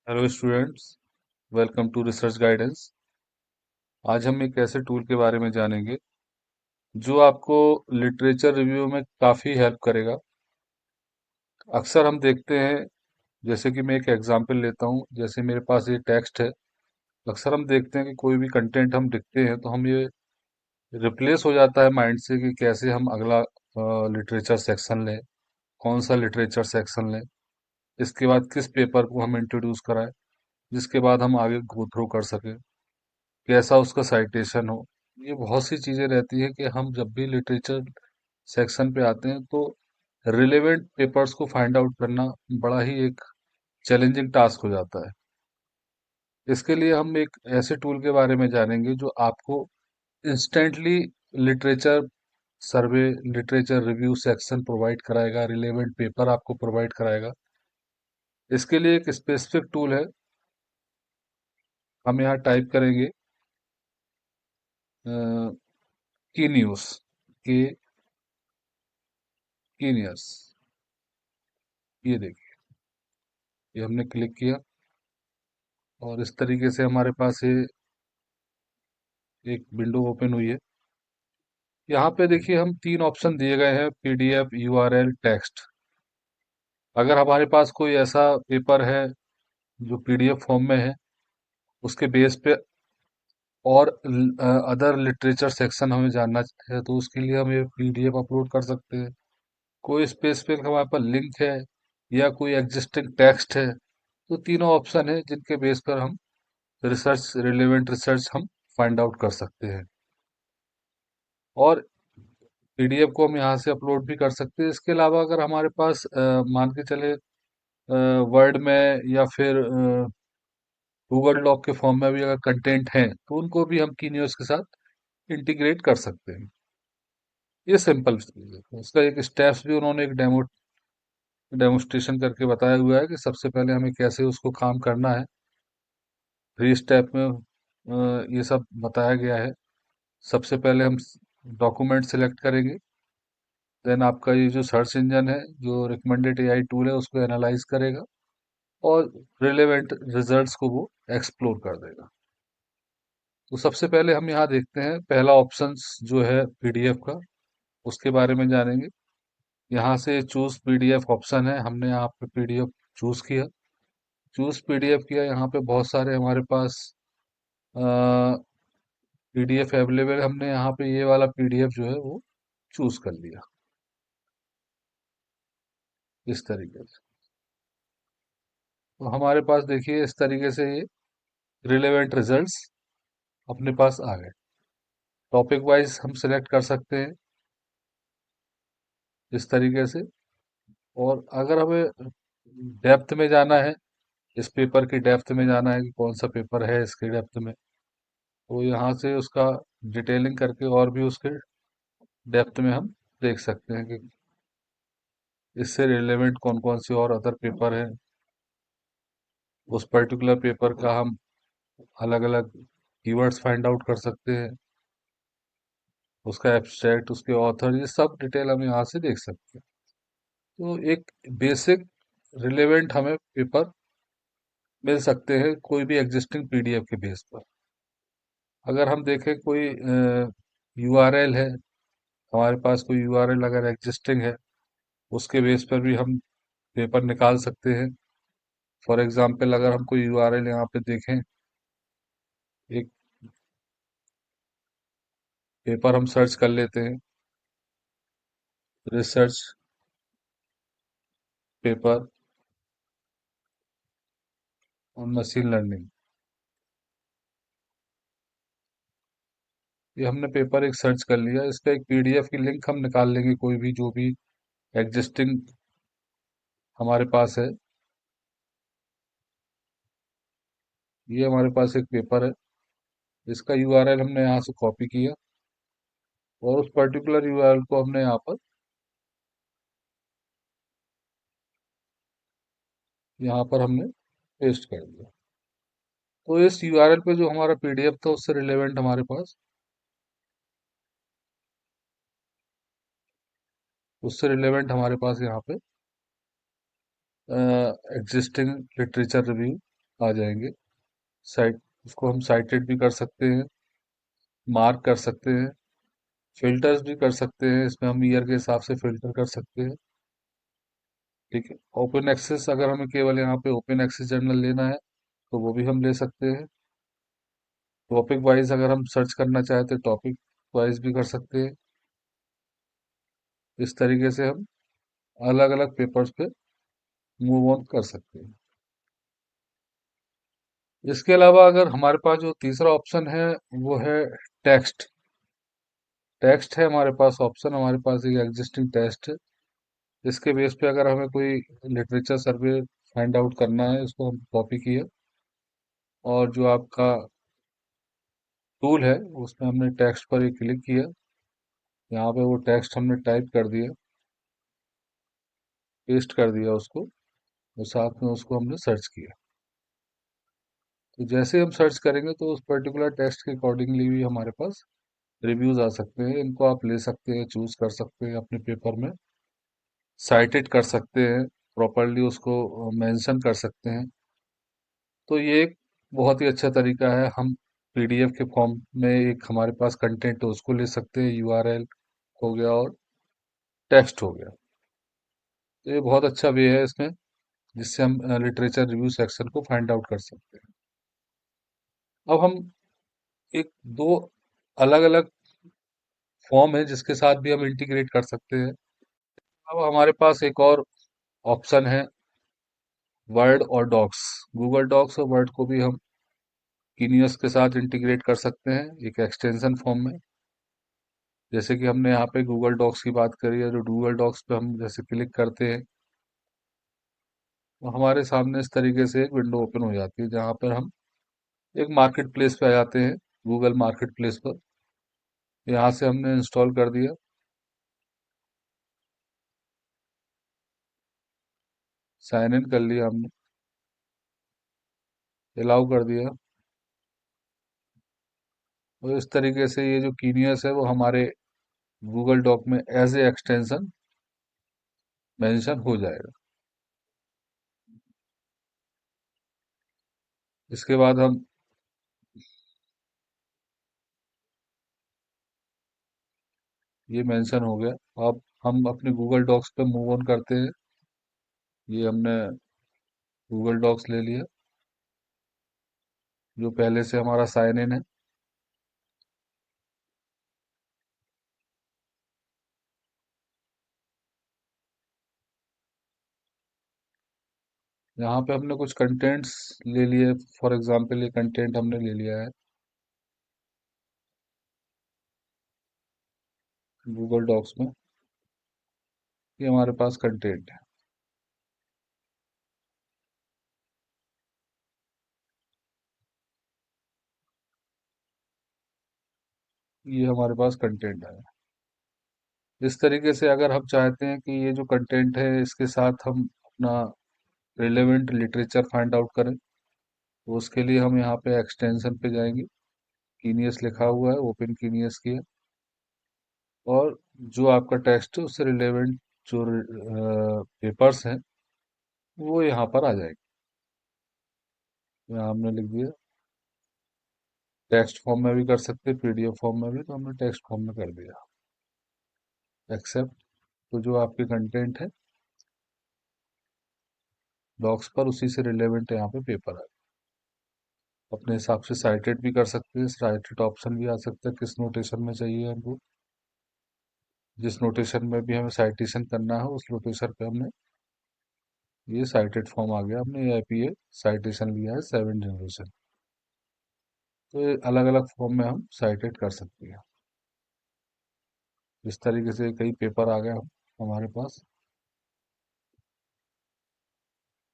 Hello students, welcome to research guidance. आज हम एक ऐसे टूल के बारे में जानेंगे जो आपको लिटरेचर रिव्यू में काफ़ी हेल्प करेगा। अक्सर हम देखते हैं, जैसे कि मैं एक एग्जांपल लेता हूँ, जैसे मेरे पास ये टेक्स्ट है। अक्सर हम देखते हैं कि कोई भी कंटेंट हम लिखते हैं तो हम ये रिप्लेस हो जाता है माइंड से कि कैसे हम अगला लिटरेचर सेक्शन लें, कौन सा लिटरेचर सेक्शन लें, इसके बाद किस पेपर को हम इंट्रोड्यूस कराएं, जिसके बाद हम आगे गो थ्रू कर सकें, कैसा उसका साइटेशन हो। ये बहुत सी चीजें रहती है कि हम जब भी लिटरेचर सेक्शन पे आते हैं तो रिलेवेंट पेपर्स को फाइंड आउट करना बड़ा ही एक चैलेंजिंग टास्क हो जाता है। इसके लिए हम एक ऐसे टूल के बारे में जानेंगे जो आपको इंस्टेंटली लिटरेचर सर्वे, लिटरेचर रिव्यू सेक्शन प्रोवाइड कराएगा, रिलेवेंट पेपर आपको प्रोवाइड कराएगा। इसके लिए एक स्पेसिफिक टूल है। हम यहाँ टाइप करेंगे की न्यूज के कीनियस। ये देखिए, ये हमने क्लिक किया और इस तरीके से हमारे पास ये एक विंडो ओपन हुई है। यहाँ पे देखिए हम तीन ऑप्शन दिए गए हैं: पीडीएफ, यूआरएल, टेक्स्ट। अगर हमारे पास कोई ऐसा पेपर है जो पीडीएफ फॉर्म में है, उसके बेस पे और अदर लिटरेचर सेक्शन हमें जानना है, तो उसके लिए हम ये पीडीएफ अपलोड कर सकते हैं। कोई स्पेसिफिक हमारे पास लिंक है या कोई एग्जिस्टिंग टेक्स्ट है, तो तीनों ऑप्शन है जिनके बेस पर हम रिसर्च, रिलेवेंट रिसर्च हम फाइंड आउट कर सकते हैं। और पीडीएफ को हम यहाँ से अपलोड भी कर सकते हैं। इसके अलावा अगर हमारे पास मान के चले वर्ड में या फिर गूगल डॉक के फॉर्म में भी अगर कंटेंट है तो उनको भी हम की न्यूज़ के साथ इंटीग्रेट कर सकते हैं। ये सिंपल चीज़ है। उसका एक स्टेप्स भी उन्होंने एक डेमोस्ट्रेशन करके बताया हुआ है कि सबसे पहले हमें कैसे उसको काम करना है। 3 स्टेप में ये सब बताया गया है। सबसे पहले हम डॉक्यूमेंट सिलेक्ट करेंगे, देन आपका ये जो सर्च इंजन है, जो रिकमेंडेड एआई टूल है, उसको एनालाइज करेगा और रिलेवेंट रिजल्ट्स को वो एक्सप्लोर कर देगा। तो सबसे पहले हम यहाँ देखते हैं पहला ऑप्शंस जो है पीडीएफ का, उसके बारे में जानेंगे। यहाँ से चूज पीडीएफ ऑप्शन है, हमने यहाँ पे पीडीएफ चूज किया। चूज पीडीएफ किया, यहाँ पे बहुत सारे हमारे पास पीडीएफ अवेलेबल। हमने यहाँ पे ये वाला पीडीएफ जो है वो चूज कर लिया इस तरीके से। तो हमारे पास देखिए इस तरीके से ये रिलेवेंट रिजल्ट्स अपने पास आ गए। टॉपिक वाइज हम सिलेक्ट कर सकते हैं इस तरीके से। और अगर हमें डेप्थ में जाना है, इस पेपर की डेप्थ में जाना है कि कौन सा पेपर है इसके डेप्थ में, तो यहाँ से उसका डिटेलिंग करके और भी उसके डेप्थ में हम देख सकते हैं कि इससे रिलेवेंट कौन कौन से और अदर पेपर हैं। उस पर्टिकुलर पेपर का हम अलग अलग कीवर्ड्स फाइंड आउट कर सकते हैं, उसका एब्स्ट्रैक्ट, उसके ऑथर, ये सब डिटेल हम यहाँ से देख सकते हैं। तो एक बेसिक रिलेवेंट हमें पेपर मिल सकते हैं कोई भी एग्जिस्टिंग पीडीएफ के बेस पर। अगर हम देखें कोई यूआरएल है, हमारे पास कोई यूआरएल अगर एग्जिस्टिंग है, उसके बेस पर भी हम पेपर निकाल सकते हैं। फॉर एग्जांपल अगर हम कोई यूआरएल यहाँ पे देखें, एक पेपर हम सर्च कर लेते हैं, research paper on machine learning. ये हमने पेपर एक सर्च कर लिया, इसका एक पीडीएफ की लिंक हम निकाल लेंगे, कोई भी जो भी एग्जिस्टिंग हमारे पास है। ये हमारे पास एक पेपर है, इसका यूआरएल हमने यहाँ से कॉपी किया और उस पर्टिकुलर यूआरएल को हमने यहाँ पर हमने पेस्ट कर दिया। तो इस यूआरएल पे जो हमारा पीडीएफ था उससे रिलेवेंट हमारे पास यहाँ पे एग्जिस्टिंग लिटरेचर रिव्यू आ जाएंगे। साइट उसको हम साइटेड भी कर सकते हैं, मार्क कर सकते हैं, फिल्टर्स भी कर सकते हैं। इसमें हम ईयर के हिसाब से फिल्टर कर सकते हैं। ठीक है। ओपन एक्सेस, अगर हमें केवल यहाँ पे ओपन एक्सेस जर्नल लेना है तो वो भी हम ले सकते हैं। टॉपिक वाइज अगर हम सर्च करना चाहें तो टॉपिक वाइज भी कर सकते हैं। इस तरीके से हम अलग अलग पेपर्स पे मूव ऑन कर सकते हैं। इसके अलावा अगर हमारे पास जो तीसरा ऑप्शन है वो है टेक्स्ट। टेक्स्ट है हमारे पास ऑप्शन, हमारे पास एक एग्जिस्टिंग टेक्स्ट है। इसके बेस पे अगर हमें कोई लिटरेचर सर्वे फाइंड आउट करना है, इसको हम कॉपी किया और जो आपका टूल है उसमें हमने टेक्स्ट पर ही क्लिक किया। यहाँ पे वो टेक्स्ट हमने टाइप कर दिया, पेस्ट कर दिया उसको, और साथ में उसको हमने सर्च किया। तो जैसे हम सर्च करेंगे तो उस पर्टिकुलर टेक्स्ट के अकॉर्डिंगली भी हमारे पास रिव्यूज आ सकते हैं। इनको आप ले सकते हैं, चूज कर सकते हैं, अपने पेपर में साइटेड कर सकते हैं, प्रॉपरली उसको मेंशन कर सकते हैं। तो ये एक बहुत ही अच्छा तरीका है। हम पीडीएफ के फॉर्म में एक हमारे पास कंटेंट है उसको ले सकते हैं, यूआरएल हो गया और टेक्स्ट हो गया। तो ये बहुत अच्छा वे है इसमें, जिससे हम लिटरेचर रिव्यू सेक्शन को फाइंड आउट कर सकते हैं। अब हम एक दो अलग अलग फॉर्म है जिसके साथ भी हम इंटीग्रेट कर सकते हैं। अब हमारे पास एक और ऑप्शन है वर्ड और डॉक्स। गूगल डॉक्स और वर्ड को भी हम कीनियस के साथ इंटीग्रेट कर सकते हैं एक एक्सटेंशन फॉर्म में। जैसे कि हमने यहाँ पे गूगल डॉक्स की बात करी है, तो गूगल डॉक्स पे हम जैसे क्लिक करते हैं तो हमारे सामने इस तरीके से एक विंडो ओपन हो जाती है, जहाँ पर हम एक मार्केट प्लेस पे आ जाते हैं, गूगल मार्केट प्लेस पर। यहाँ से हमने इंस्टॉल कर दिया, साइन इन कर लिया हमने, अलाउ कर दिया। और इस तरीके से ये जो कीनियस है वो हमारे गूगल डॉक में एज ए एक्सटेंशन मेंशन हो जाएगा। इसके बाद हम ये मेंशन हो गया। अब हम अपने गूगल डॉक्स पे मूव ऑन करते हैं। ये हमने गूगल डॉक्स ले लिया जो पहले से हमारा साइन इन है। यहाँ पे हमने कुछ कंटेंट्स ले लिए, फॉर एग्जांपल ये कंटेंट हमने ले लिया है गूगल डॉक्स में। ये हमारे पास कंटेंट है। ये हमारे पास कंटेंट है। इस तरीके से अगर हम चाहते हैं कि ये जो कंटेंट है इसके साथ हम अपना रिलेवेंट लिटरेचर फाइंड आउट करें, तो उसके लिए हम यहाँ पे एक्सटेंशन पे जाएंगे। कीनियस लिखा हुआ है, ओपन कीनियस किया, और जो आपका टेक्स्ट है उससे रिलेवेंट जो पेपर्स हैं वो यहाँ पर आ जाएंगे। यहाँ हमने लिख दिया। टेक्स्ट फॉर्म में भी कर सकते हैं, पीडीएफ फॉर्म में भी, तो हमने टेक्स्ट फॉर्म में कर दिया, एक्सेप्ट। तो जो आपके कंटेंट है डॉक्स पर उसी से रिलेवेंट यहाँ पे पेपर है। अपने हिसाब से साइटेड भी कर सकते हैं, साइटेड ऑप्शन भी आ सकता है किस नोटेशन में चाहिए हमको। जिस नोटेशन में भी हमें साइटेशन करना है उस नोटेशन पे हमने ये साइटेड फॉर्म आ गया, हमने एपीए साइटेशन लिया है 7 जनरेशन। तो ये अलग अलग फॉर्म में हम साइटेड कर सकते हैं। इस तरीके से कई पेपर आ गए हमारे पास।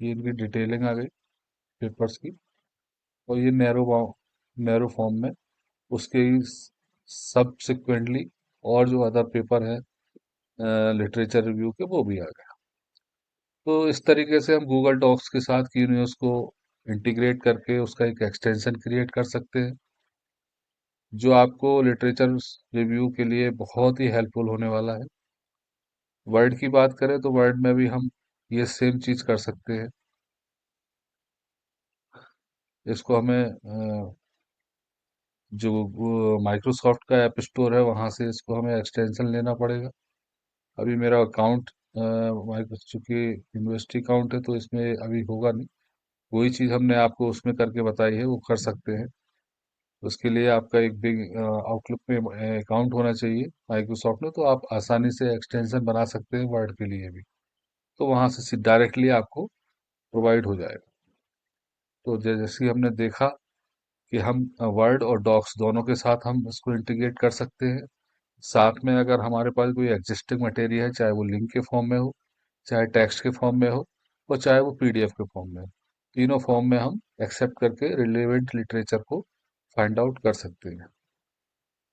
ये इनकी डिटेलिंग आ गई पेपर्स की। और ये नैरो फॉर्म में उसके सब्सिक्वेंटली और जो अदर पेपर है लिटरेचर रिव्यू के वो भी आ गए। तो इस तरीके से हम गूगल डॉक्स के साथ क्यूनियस को इंटीग्रेट करके उसका एक एक्सटेंशन क्रिएट कर सकते हैं, जो आपको लिटरेचर रिव्यू के लिए बहुत ही हेल्पफुल होने वाला है। वर्ड की बात करें तो वर्ड में भी हम ये सेम चीज कर सकते हैं। इसको हमें जो माइक्रोसॉफ्ट का ऐप स्टोर है वहाँ से इसको हमें एक्सटेंशन लेना पड़ेगा। अभी मेरा अकाउंट माइक्रो चूंकि यूनिवर्सिटी अकाउंट है तो इसमें अभी होगा नहीं। वही चीज़ हमने आपको उसमें करके बताई है वो कर सकते हैं। उसके लिए आपका एक बिग आउटलुक में अकाउंट होना चाहिए माइक्रोसॉफ्ट में, तो आप आसानी से एक्सटेंशन बना सकते हैं वर्ड के लिए भी। तो वहाँ से डायरेक्टली आपको प्रोवाइड हो जाएगा। तो जैसे ही हमने देखा कि हम वर्ड और डॉक्स दोनों के साथ हम इसको इंटीग्रेट कर सकते हैं। साथ में अगर हमारे पास कोई एग्जिस्टिंग मटेरियल है, चाहे वो लिंक के फॉर्म में हो, चाहे टेक्स्ट के फॉर्म में हो, और चाहे वो पीडीएफ के फॉर्म में हो, तीनों फॉर्म में हम एक्सेप्ट करके रिलेवेंट लिटरेचर को फाइंड आउट कर सकते हैं।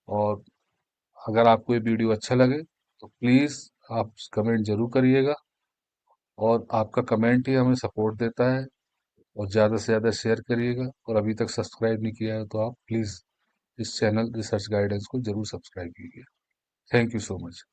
और अगर आपको ये वीडियो अच्छा लगे तो प्लीज़ आप कमेंट जरूर करिएगा, और आपका कमेंट ही हमें सपोर्ट देता है। और ज़्यादा से ज़्यादा शेयर करिएगा, और अभी तक सब्सक्राइब नहीं किया है तो आप प्लीज़ इस चैनल रिसर्च गाइडेंस को जरूर सब्सक्राइब कीजिए। Thank you so much.